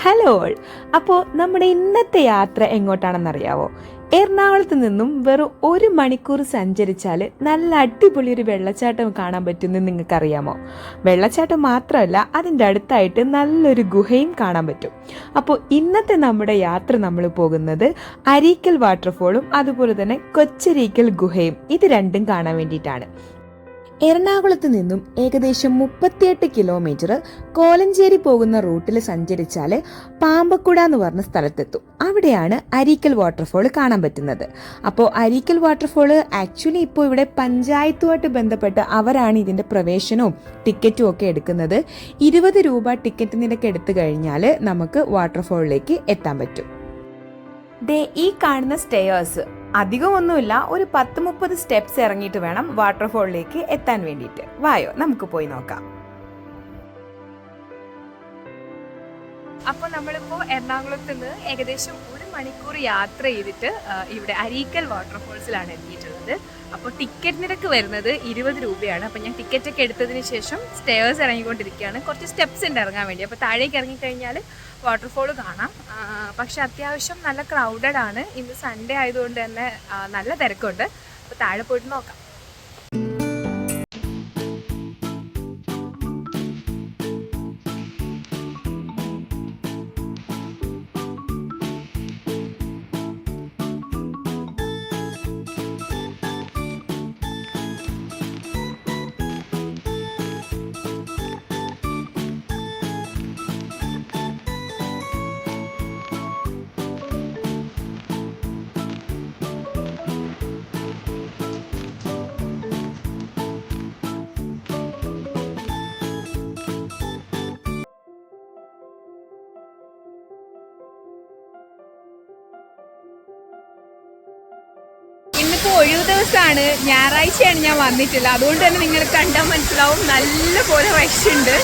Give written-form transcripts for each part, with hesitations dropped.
Hello all. അപ്പോൾ നമ്മുടെ ഇന്നത്തെ യാത്ര എങ്ങോട്ടാണെന്നറിയാവോ? എറണാകുളത്ത് നിന്നും വെറും 1 മണിക്കൂർ സഞ്ചരിച്ചാൽ നല്ല അടിപൊളി ഒരു വെള്ളച്ചാട്ടം കാണാൻ പറ്റുമെന്ന് നിങ്ങൾക്കറിയാമോ? വെള്ളച്ചാട്ടം മാത്രമല്ല, അതിൻ്റെ അടുത്തായിട്ട് നല്ലൊരു ഗുഹയും കാണാൻ പറ്റും. അപ്പോൾ ഇന്നത്തെ നമ്മുടെ യാത്ര നമ്മൾ പോകുന്നത് അരീക്കൽ വാട്ടർഫോളും അതുപോലെ തന്നെ കൊച്ചരീക്കൽ ഗുഹയും, ഇത് രണ്ടും കാണാൻ വേണ്ടിയിട്ടാണ്. എറണാകുളത്ത് നിന്നും ഏകദേശം 38 കിലോമീറ്റർ കോലഞ്ചേരി പോകുന്ന റൂട്ടിൽ സഞ്ചരിച്ചാൽ പാമ്പക്കുട എന്ന് പറഞ്ഞ സ്ഥലത്തെത്തും. അവിടെയാണ് അരീക്കൽ വാട്ടർഫോൾ കാണാൻ പറ്റുന്നത്. അപ്പോൾ അരീക്കൽ വാട്ടർഫോൾ ആക്ച്വലി ഇപ്പോൾ ഇവിടെ പഞ്ചായത്തുമായിട്ട് ബന്ധപ്പെട്ട് അവരാണ് ഇതിൻ്റെ പ്രവേശനവും ടിക്കറ്റും ഒക്കെ എടുക്കുന്നത്. 20 രൂപ ടിക്കറ്റ് നിരക്ക് എടുത്തു കഴിഞ്ഞാൽ നമുക്ക് വാട്ടർഫോളിലേക്ക് എത്താൻ പറ്റും. ഈ കാണുന്ന സ്റ്റെയേഴ്സ് അധികമൊന്നുമില്ല, ഒരു 10-30 സ്റ്റെപ്സ് ഇറങ്ങിയിട്ട് വേണം വാട്ടർഫോളിലേക്ക് എത്താൻ വേണ്ടിയിട്ട്. വായോ, നമുക്ക് പോയി നോക്കാം. അപ്പോൾ നമ്മളിപ്പോൾ എറണാകുളത്ത് നിന്ന് ഏകദേശം 1 മണിക്കൂർ യാത്ര ചെയ്തിട്ട് ഇവിടെ അരീക്കൽ വാട്ടർഫോൾസിലാണ് എത്തിയിട്ടുള്ളത്. അപ്പോൾ ടിക്കറ്റ് നിരക്ക് വരുന്നത് 20 രൂപയാണ്. അപ്പോൾ ഞാൻ ടിക്കറ്റൊക്കെ എടുത്തതിന് ശേഷം സ്റ്റെയേഴ്സ് ഇറങ്ങിക്കൊണ്ടിരിക്കുകയാണ്. കുറച്ച് സ്റ്റെപ്സ് ഉണ്ട് ഇറങ്ങാൻ വേണ്ടി. അപ്പോൾ താഴേക്ക് ഇറങ്ങിക്കഴിഞ്ഞാൽ വാട്ടർഫോൾ കാണാം. പക്ഷെ അത്യാവശ്യം നല്ല ക്രൗഡഡ് ആണ്. ഇന്ന് സൺഡേ ആയതുകൊണ്ട് തന്നെ നല്ല തിരക്കുണ്ട്. അപ്പോൾ താഴെ പോയിട്ട് നോക്കാം. ഇപ്പോൾ ഒഴിവ് ദിവസമാണ്, ഞായറാഴ്ചയാണ് ഞാൻ വന്നിട്ടില്ല. അതുകൊണ്ട് തന്നെ നിങ്ങൾ കണ്ടാൽ മനസ്സിലാവും നല്ല പോലെ റഷ് ഉണ്ട്.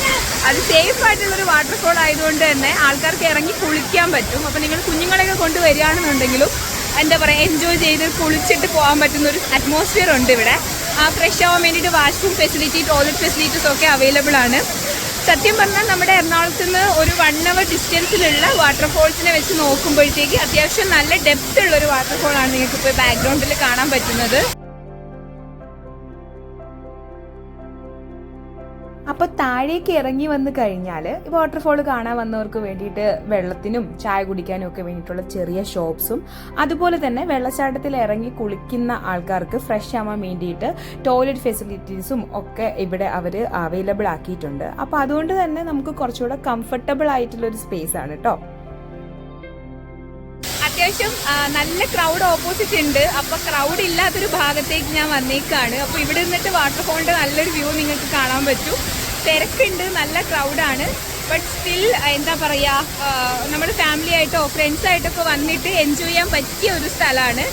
അത് സേഫ് ആയിട്ടുള്ളൊരു വാട്ടർഫോൾ ആയതുകൊണ്ട് തന്നെ ആൾക്കാർക്ക് ഇറങ്ങി കുളിക്കാൻ പറ്റും. അപ്പോൾ നിങ്ങൾ കുഞ്ഞുങ്ങളെയൊക്കെ കൊണ്ടുവരികയാണെന്നുണ്ടെങ്കിലും എന്താ പറയുക, എൻജോയ് ചെയ്ത് കുളിച്ചിട്ട് പോകാൻ പറ്റുന്ന ഒരു അറ്റ്മോസ്ഫിയർ ഉണ്ട് ഇവിടെ. ഫ്രഷ് ആവാൻ വേണ്ടിയിട്ട് വാഷ്റൂം ഫെസിലിറ്റി, ടോയ്ലറ്റ് ഫെസിലിറ്റീസ് ഒക്കെ അവൈലബിൾ ആണ്. സത്യം പറഞ്ഞാൽ നമ്മുടെ എറണാകുളത്ത് നിന്ന് ഒരു 1 അവർ ഡിസ്റ്റൻസിലുള്ള വാട്ടർഫോൾസിനെ വെച്ച് നോക്കുമ്പോഴത്തേക്ക് അത്യാവശ്യം നല്ല ഡെപ്ത് ഉള്ളൊരു വാട്ടർഫോളാണ് നിങ്ങൾക്ക് ഇപ്പോൾ ബാക്ക്ഗ്രൗണ്ടിൽ കാണാൻ പറ്റുന്നത്. അപ്പോൾ താഴേക്ക് ഇറങ്ങി വന്നു കഴിഞ്ഞാൽ വാട്ടർഫോൾ കാണാൻ വന്നവർക്ക് വേണ്ടിയിട്ട് വെള്ളത്തിനും ചായ കുടിക്കാനും ഒക്കെ വേണ്ടിയിട്ടുള്ള ചെറിയ ഷോപ്സും, അതുപോലെ തന്നെ വെള്ളച്ചാട്ടത്തിൽ ഇറങ്ങി കുളിക്കുന്ന ആൾക്കാർക്ക് ഫ്രഷ് ആവാൻ വേണ്ടിയിട്ട് ടോയ്ലറ്റ് ഫെസിലിറ്റീസും ഒക്കെ ഇവിടെ അവർ അവൈലബിൾ ആക്കിയിട്ടുണ്ട്. അപ്പോൾ അതുകൊണ്ട് തന്നെ നമുക്ക് കുറച്ചുകൂടെ കംഫർട്ടബിൾ ആയിട്ടുള്ളൊരു സ്പേസ് ആണ് കേട്ടോ. അത്യാവശ്യം നല്ല ക്രൗഡ് ഓപ്പോസിറ്റ് ഉണ്ട്. അപ്പോൾ ക്രൗഡ് ഇല്ലാത്തൊരു ഭാഗത്തേക്ക് ഞാൻ വന്നേക്കാണ്. അപ്പോൾ ഇവിടെ നിന്നിട്ട് വാട്ടർഫോളിൻ്റെ നല്ലൊരു വ്യൂ നിങ്ങൾക്ക് കാണാൻ പറ്റും. തിരക്കുണ്ട്, നല്ല ക്രൗഡാണ്. ബട്ട് സ്റ്റിൽ എന്താ പറയുക, നമ്മുടെ ഫാമിലി ആയിട്ടോ ഫ്രണ്ട്സായിട്ടൊക്കെ വന്നിട്ട് എൻജോയ് ചെയ്യാൻ പറ്റിയ ഒരു സ്ഥലമാണ്.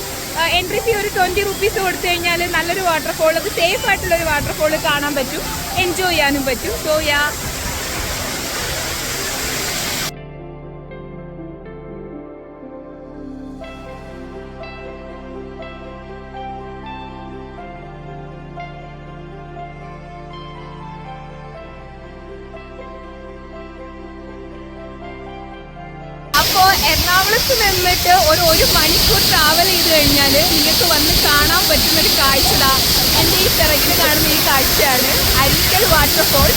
എൻട്രി ഫീ ഒരു 20 റുപ്പീസ് കൊടുത്തു കഴിഞ്ഞാൽ നല്ലൊരു വാട്ടർഫോൾ, അത് സേഫ് ആയിട്ടുള്ളൊരു വാട്ടർഫോൾ കാണാൻ പറ്റും, എൻജോയ് ചെയ്യാനും പറ്റും. സോ എറണാകുളത്ത് നിന്നിട്ട് ഒരു 1 മണിക്കൂർ ട്രാവൽ ചെയ്ത് കഴിഞ്ഞാൽ നിങ്ങൾക്ക് വന്ന് കാണാൻ പറ്റുന്നൊരു കാഴ്ച എൻ്റെ ഈ പിറകിൽ കാണുന്ന ഈ കാഴ്ചയാണ് അരീക്കൽ വാട്ടർഫോൾ.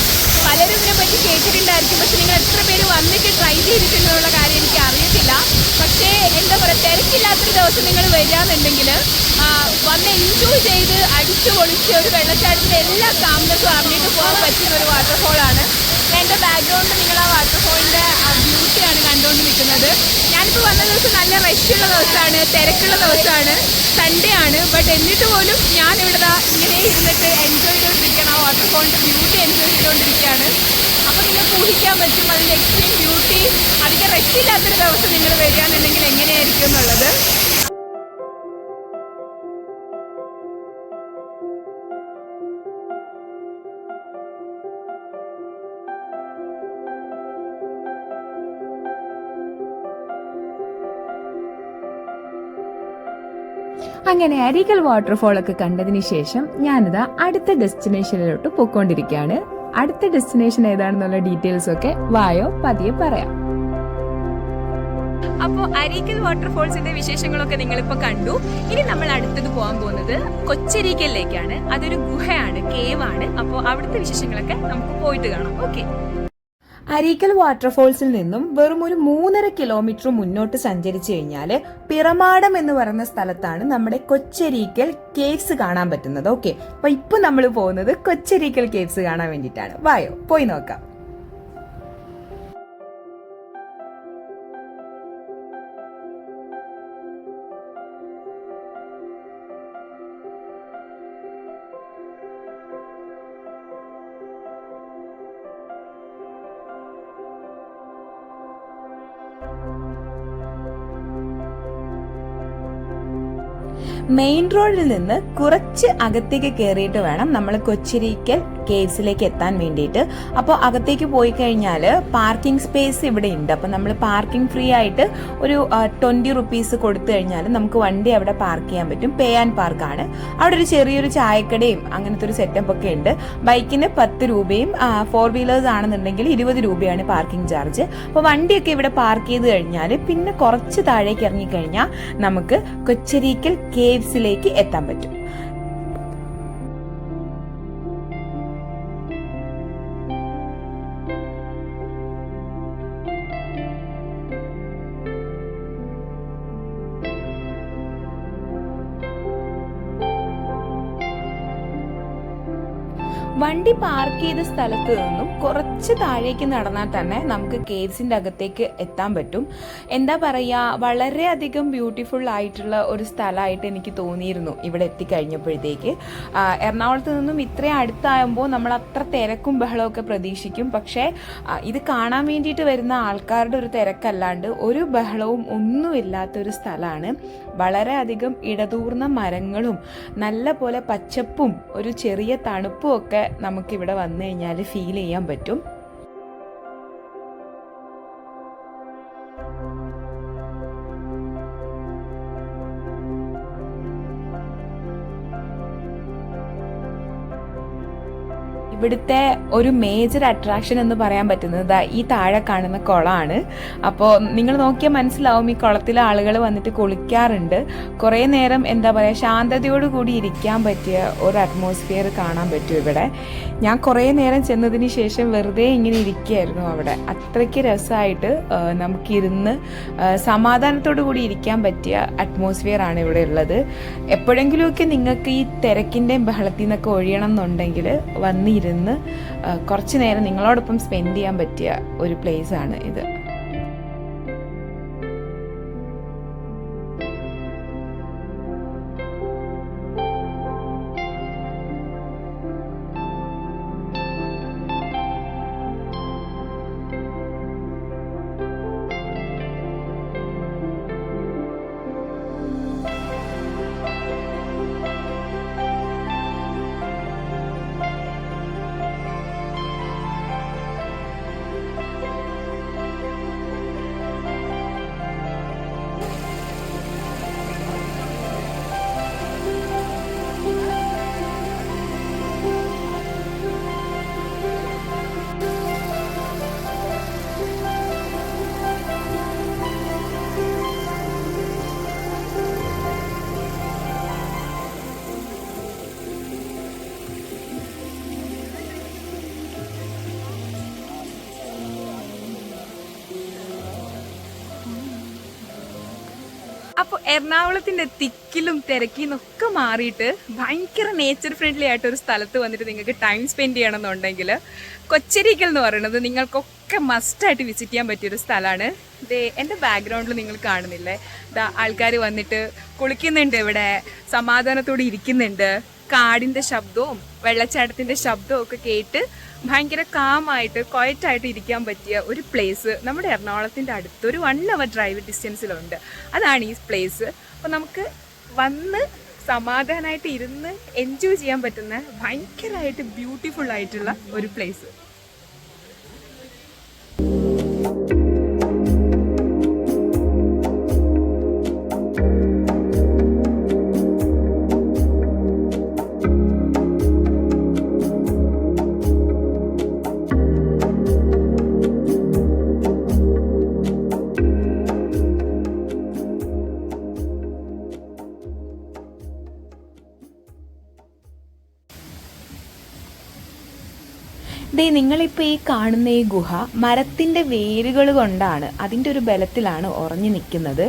പലരും ഇതിനെ പറ്റി കേട്ടിട്ടുണ്ടായിരിക്കും, പക്ഷെ നിങ്ങൾ എത്ര പേര് വന്നിട്ട് ട്രൈ ചെയ്തിട്ടുണ്ടെന്നുള്ള കാര്യം എനിക്ക് അറിയത്തില്ല. പക്ഷേ എന്താ പറയുക, തിരക്കില്ലാത്തൊരു ദിവസം നിങ്ങൾ വരികയാണെന്നുണ്ടെങ്കിൽ വന്ന് എൻജോയ് ചെയ്ത് അടിച്ചു പൊളിച്ച് ഒരു വെള്ളച്ചാട്ടത്തിൻ്റെ എല്ലാ കാംനെസ്സും അറിഞ്ഞിട്ട് പോകാൻ പറ്റുന്ന ഒരു വാട്ടർഫോളാണ്. എൻ്റെ ബാക്ക്ഗ്രൗണ്ടിൽ നിങ്ങൾ ആ വാട്ടർഫോളിൻ്റെ ബ്യൂട്ടിയാണ് കണ്ടുകൊണ്ട് നിൽക്കുന്നത്. ഞാനിപ്പോൾ വന്ന ദിവസം നല്ല റഷുള്ള ദിവസമാണ്, തിരക്കുള്ള ദിവസമാണ്, സൺഡേ ആണ്. ബട്ട് എന്നിട്ട് പോലും ഞാനിവിടെ ഇങ്ങനെ ഇരുന്നിട്ട് എൻജോയ് ചെയ്തുകൊണ്ടിരിക്കുകയാണ്, ആ വാട്ടർഫോളിൻ്റെ ബ്യൂട്ടി എൻജോയ് ചെയ്തുകൊണ്ടിരിക്കുകയാണ്. അപ്പോൾ നിങ്ങൾക്ക് ഊഹിക്കാൻ പറ്റും അതിൻ്റെ എക്സ്ട്രീം ബ്യൂട്ടി. അധികം റഷില്ലാത്തൊരു ദിവസം നിങ്ങൾ വരികയാണെന്നുണ്ടെങ്കിൽ എങ്ങനെയായിരിക്കും എന്നുള്ളത്. അങ്ങനെ അരീക്കൽ വാട്ടർഫോൾ ഒക്കെ കണ്ടതിന് ശേഷം ഞാനിതാ അടുത്ത ഡെസ്റ്റിനേഷനിലോട്ട് പോയിക്കൊണ്ടിരിക്കുകയാണ്. അടുത്ത ഡെസ്റ്റിനേഷൻ ഏതാണെന്നുള്ള ഡീറ്റെയിൽസ് ഒക്കെ വായോ പതിയെ പറയാം. അപ്പോൾ അരീക്കൽ വാട്ടർഫോൾസിന്റെ വിശേഷങ്ങളൊക്കെ നിങ്ങളിപ്പോൾ കണ്ടു. ഇനി നമ്മൾ അടുത്തത് പോകാൻ പോകുന്നത് കൊച്ചരീക്കലിലേക്കാണ്. അതൊരു ഗുഹയാണ്, കേവാണ്. അപ്പോൾ അവിടുത്തെ വിശേഷങ്ങളൊക്കെ നമുക്ക് പോയിട്ട് കാണാം. ഓക്കെ. അരീക്കൽ വാട്ടർഫോൾസിൽ നിന്നും വെറും ഒരു 3.5 കിലോമീറ്റർ മുന്നോട്ട് സഞ്ചരിച്ചു കഴിഞ്ഞാൽ പിറമാടം എന്ന് പറയുന്ന സ്ഥലത്താണ് നമ്മുടെ കൊച്ചരീക്കൽ കേവ്സ് കാണാൻ പറ്റുന്നത്. ഓക്കെ, അപ്പൊ ഇപ്പൊ നമ്മൾ പോകുന്നത് കൊച്ചരീക്കൽ കേവ്സ് കാണാൻ വേണ്ടിയിട്ടാണ്. വായോ, പോയി നോക്കാം. മെയിൻ റോഡിൽ നിന്ന് കുറച്ച് അകത്തേക്ക് കയറിയിട്ട് വേണം നമ്മൾ കൊച്ചരീക്കൽ കേവ്സിലേക്ക് എത്താൻ വേണ്ടിയിട്ട്. അപ്പോൾ അകത്തേക്ക് പോയി കഴിഞ്ഞാൽ പാർക്കിംഗ് സ്പേസ് ഇവിടെ ഉണ്ട്. അപ്പോൾ നമ്മൾ പാർക്കിംഗ് ഫ്രീ ആയിട്ട് ഒരു 20 റുപ്പീസ് കൊടുത്തു കഴിഞ്ഞാൽ നമുക്ക് വണ്ടി അവിടെ പാർക്ക് ചെയ്യാൻ പറ്റും. പേ ആൻഡ് പാർക്കാണ്. അവിടെ ഒരു ചെറിയൊരു ചായക്കടയും അങ്ങനത്തെ ഒരു സെറ്റപ്പ് ഒക്കെ ഉണ്ട്. ബൈക്കിന് 10 രൂപയും 4 വീലേഴ്സ് ആണെന്നുണ്ടെങ്കിൽ 20 രൂപയാണ് പാർക്കിംഗ് ചാർജ്. അപ്പോൾ വണ്ടിയൊക്കെ ഇവിടെ പാർക്ക് ചെയ്ത് കഴിഞ്ഞാൽ പിന്നെ കുറച്ച് താഴേക്ക് ഇറങ്ങിക്കഴിഞ്ഞാൽ നമുക്ക് കൊച്ചരീക്കൽ കേവ്സിലേക്ക് എത്താൻ പറ്റും. വണ്ടി പാർക്ക് ചെയ്ത സ്ഥലത്ത് നിന്നും കുറച്ച് താഴേക്ക് നടന്നാൽ തന്നെ നമുക്ക് കേവ്സിൻ്റെ അകത്തേക്ക് എത്താൻ പറ്റും. എന്താ പറയുക, വളരെയധികം ബ്യൂട്ടിഫുൾ ആയിട്ടുള്ള ഒരു സ്ഥലമായിട്ട് എനിക്ക് തോന്നിയിരുന്നു ഇവിടെ എത്തിക്കഴിഞ്ഞപ്പോഴത്തേക്ക്. എറണാകുളത്ത് നിന്നും ഇത്രയും അടുത്താകുമ്പോൾ നമ്മൾ അത്ര തിരക്കും ബഹളമൊക്കെ പ്രതീക്ഷിക്കും. പക്ഷേ ഇത് കാണാൻ വേണ്ടിയിട്ട് വരുന്ന ആൾക്കാരുടെ ഒരു തിരക്കല്ലാണ്ട് ഒരു ബഹളവും ഒന്നുമില്ലാത്തൊരു സ്ഥലമാണ്. വളരെയധികം ഇടതൂർന്ന മരങ്ങളും നല്ല പോലെ പച്ചപ്പും ഒരു ചെറിയ തണുപ്പും ഒക്കെ നമുക്കിവിടെ വന്നു കഴിഞ്ഞാൽ ഫീൽ ചെയ്യാൻ പറ്റും. ഇവിടുത്തെ ഒരു മേജർ അട്രാക്ഷൻ എന്ന് പറയാൻ പറ്റുന്നത് ഈ താഴെ കാണുന്ന കുളമാണ്. അപ്പോൾ നിങ്ങൾ നോക്കിയാൽ മനസ്സിലാവും, ഈ കുളത്തിൽ ആളുകൾ വന്നിട്ട് കുളിക്കാറുണ്ട്. കുറേ നേരം എന്താ പറയുക, ശാന്തതയോടുകൂടി ഇരിക്കാൻ പറ്റിയ ഒരു അറ്റ്മോസ്ഫിയർ കാണാൻ പറ്റും ഇവിടെ. ഞാൻ കുറേ നേരം ചെന്നതിന് ശേഷം വെറുതെ ഇങ്ങനെ ഇരിക്കുകയായിരുന്നു അവിടെ. അത്രയ്ക്ക് രസമായിട്ട് നമുക്കിരുന്ന് സമാധാനത്തോടു കൂടി ഇരിക്കാൻ പറ്റിയ അറ്റ്മോസ്ഫിയർ ആണ് ഇവിടെ ഉള്ളത്. എപ്പോഴെങ്കിലുമൊക്കെ നിങ്ങൾക്ക് ഈ തിരക്കിൻ്റെയും ബഹളത്തിൽ നിന്നൊക്കെ ഒഴിയണം എന്നുണ്ടെങ്കിൽ വന്നിരുന്ന് കുറച്ച് നേരം നിങ്ങളോടൊപ്പം സ്പെൻഡ് ചെയ്യാൻ പറ്റിയ ഒരു പ്ലേസ് ആണ് ഇത്. അപ്പോൾ എറണാകുളത്തിൻ്റെ തിക്കിലും തിരക്കിന്നൊക്കെ മാറിയിട്ട് ഭയങ്കര നേച്ചർ ഫ്രണ്ട്ലി ആയിട്ടൊരു സ്ഥലത്ത് വന്നിട്ട് നിങ്ങൾക്ക് ടൈം സ്പെൻഡ് ചെയ്യണമെന്നുണ്ടെങ്കിൽ കൊച്ചരീക്കൽ എന്ന് പറയുന്നത് നിങ്ങൾക്കൊക്കെ മസ്റ്റായിട്ട് വിസിറ്റ് ചെയ്യാൻ പറ്റിയൊരു സ്ഥലമാണ്. എൻ്റെ ബാക്ക്ഗ്രൗണ്ടിൽ നിങ്ങൾ കാണുന്നില്ലേ, ആൾക്കാർ വന്നിട്ട് കുളിക്കുന്നുണ്ട്, ഇവിടെ സമാധാനത്തോടെ ഇരിക്കുന്നുണ്ട്. കാടിൻ്റെ ശബ്ദവും വെള്ളച്ചാട്ടത്തിൻ്റെ ശബ്ദവും ഒക്കെ കേട്ട് ഭയങ്കര കാമായിട്ട് ക്വയറ്റായിട്ട് ഇരിക്കാൻ പറ്റിയ ഒരു പ്ലേസ് നമ്മുടെ എറണാകുളത്തിൻ്റെ അടുത്തൊരു 1 hour ഡ്രൈവ് ഡിസ്റ്റൻസിലുണ്ട്. അതാണ് ഈ പ്ലേസ്. അപ്പോൾ നമുക്ക് വന്ന് സമാധാനമായിട്ട് ഇരുന്ന് എൻജോയ് ചെയ്യാൻ പറ്റുന്ന ഭയങ്കരമായിട്ട് ബ്യൂട്ടിഫുൾ ആയിട്ടുള്ള ഒരു പ്ലേസ്. ദേ നിങ്ങളിപ്പോൾ ഈ കാണുന്ന ഈ ഗുഹ മരത്തിൻ്റെ വേരുകൾ കൊണ്ടാണ്, അതിൻ്റെ ഒരു ബലത്തിലാണ് ഉറഞ്ഞു നിൽക്കുന്നത്.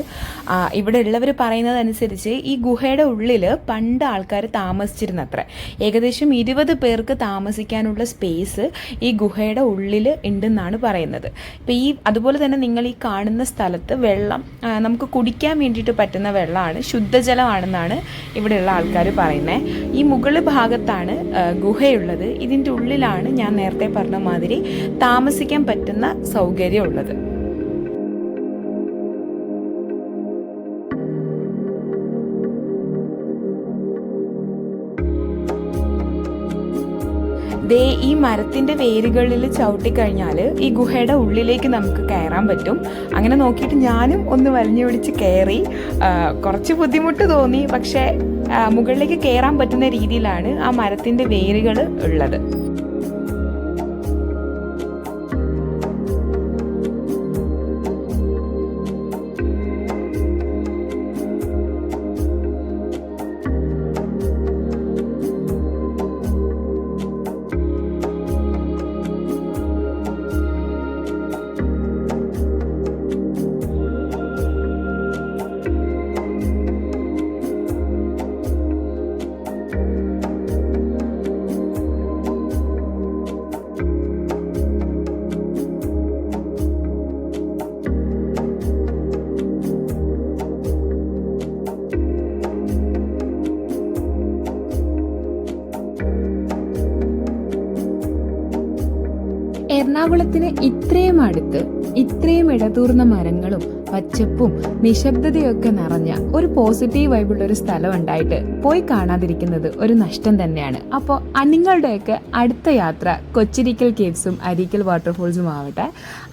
ഇവിടെ ഉള്ളവർ പറയുന്നതനുസരിച്ച് ഈ ഗുഹയുടെ ഉള്ളിൽ പണ്ട് ആൾക്കാർ താമസിച്ചിരുന്നത്ര. ഏകദേശം 20 പേർക്ക് താമസിക്കാനുള്ള സ്പേസ് ഈ ഗുഹയുടെ ഉള്ളിൽ ഉണ്ടെന്നാണ് പറയുന്നത്. ഇപ്പോൾ അതുപോലെ തന്നെ നിങ്ങൾ ഈ കാണുന്ന സ്ഥലത്ത് വെള്ളം നമുക്ക് കുടിക്കാൻ വേണ്ടിയിട്ട് പറ്റുന്ന വെള്ളമാണ്, ശുദ്ധജലമാണെന്നാണ് ഇവിടെയുള്ള ആൾക്കാർ പറയുന്നത്. ഈ മുകൾ ഭാഗത്താണ് ഗുഹയുള്ളത്. ഇതിൻ്റെ ഉള്ളിലാണ് ഞാൻ നേരത്തെ പറഞ്ഞ മാതിരി താമസിക്കാൻ പറ്റുന്ന സൗകര്യം ഉള്ളത്. ദേ ഈ മരത്തിൻ്റെ വേരുകളിൽ ചവിട്ടിക്കഴിഞ്ഞാൽ ഈ ഗുഹയുടെ ഉള്ളിലേക്ക് നമുക്ക് കയറാൻ പറ്റും. അങ്ങനെ നോക്കിയിട്ട് ഞാനും ഒന്ന് വലിഞ്ഞു പിടിച്ച് കയറി. കുറച്ച് ബുദ്ധിമുട്ട് തോന്നി, പക്ഷേ മുകളിലേക്ക് കയറാൻ പറ്റുന്ന രീതിയിലാണ് ആ മരത്തിൻ്റെ വേരുകൾ ഉള്ളത്. എറണാകുളത്തിന് ഇത്രയും അടുത്ത് ഇത്രയും ഇടതൂർന്ന മരങ്ങളും പച്ചപ്പും നിശബ്ദതയൊക്കെ നിറഞ്ഞ ഒരു പോസിറ്റീവ് വൈബുള്ള ഒരു സ്ഥലം ഉണ്ടായിട്ട് പോയി കാണാതിരിക്കുന്നത് ഒരു നഷ്ടം തന്നെയാണ്. അപ്പോൾ നിങ്ങളുടെയൊക്കെ അടുത്ത യാത്ര കൊച്ചിരിക്കൽ കേവ്സും അരീക്കൽ വാട്ടർഫോൾസും ആവട്ടെ.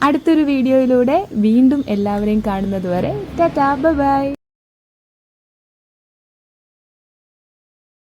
അടുത്തൊരു വീഡിയോയിലൂടെ വീണ്ടും എല്ലാവരെയും കാണുന്നത് വരെ ടാറ്റാ ബൈ.